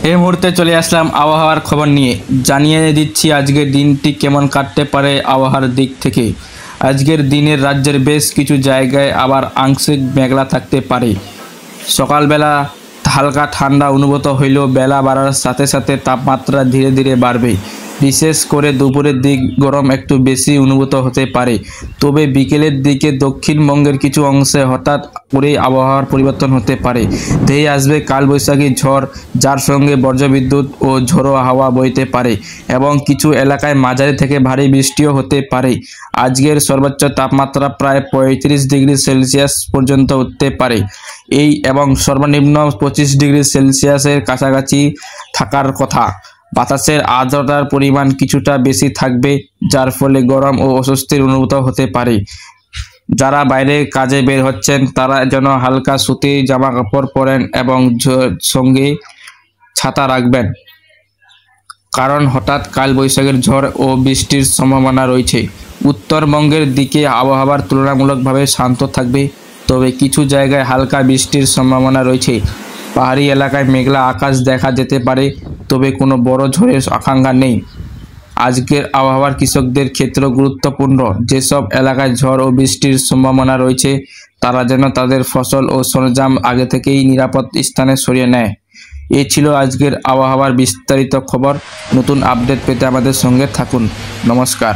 এই মুহূর্তে চলে আসলাম আবহাওয়ার খবর নিয়ে। জানিয়ে দিচ্ছি আজকের দিনটি কেমন কাটতে পারে আবহাওয়ার দিক থেকে। আজকের দিনের রাজ্যের বেশ কিছু জায়গায় আবার আংশিক মেঘলা থাকতে পারে। সকালবেলা হালকা ঠান্ডা অনুভূত হইলেও বেলা বাড়ার সাথে সাথে তাপমাত্রা ধীরে ধীরে বাড়বে। বিশেষ করে দুপুরের দিক গরম একটু বেশি অনুভূত হতে পারে। তবে বিকেলের দিকে দক্ষিণবঙ্গের কিছু অংশে হঠাৎ করেই আবহাওয়ার পরিবর্তন হতে পারে। ধেয়ে আসবে কালবৈশাখী ঝড়, যার সঙ্গে বজ্রবিদ্যুৎ ও ঝোড়ো হাওয়া বইতে পারে এবং কিছু এলাকায় মাঝারি থেকে ভারী বৃষ্টিও হতে পারে। আজকের সর্বোচ্চ তাপমাত্রা প্রায় 35 ডিগ্রি সেলসিয়াস পর্যন্ত উঠতে পারে এবং সর্বনিম্ন 25 ডিগ্রি সেলসিয়াসের কাছাকাছি থাকার কথা। বাতাসের আর্দ্রতার পরিমাণ কিছুটা বেশি থাকবে, যার ফলে গরম ও অস্বস্তির অনুভূত হতে পারে। যারা বাইরে কাজে বের হচ্ছেন তারা যেন হালকা সুতির জামা কাপড় পরেন এবং সঙ্গে ছাতা রাখবেন, কারণ হঠাৎ কালবৈশাখীর ঝড় ও বৃষ্টির সম্ভাবনা রয়েছে। উত্তরবঙ্গের দিকে আবহাওয়া তুলনামূলকভাবে শান্ত থাকবে, তবে কিছু জায়গায় হালকা বৃষ্টির সম্ভাবনা রয়েছে। পাহাড়ি এলাকায় মেঘলা আকাশ দেখা যেতে পারে, তবে কোনো বড় ঝড়ের আশঙ্কা নেই। আজকের আবহাওয়ার কৃষকদের ক্ষেত্রে গুরুত্বপূর্ণ। যেসব এলাকায় ঝড় ও বৃষ্টির সম্ভাবনা রয়েছে তারা যেন তাদের ফসল ও সরঞ্জাম আগে থেকেই নিরাপদ স্থানে সরিয়ে নেয়। এই ছিল আজকের আবহাওয়ার বিস্তারিত খবর। নতুন আপডেট পেতে আমাদের সঙ্গে থাকুন। নমস্কার।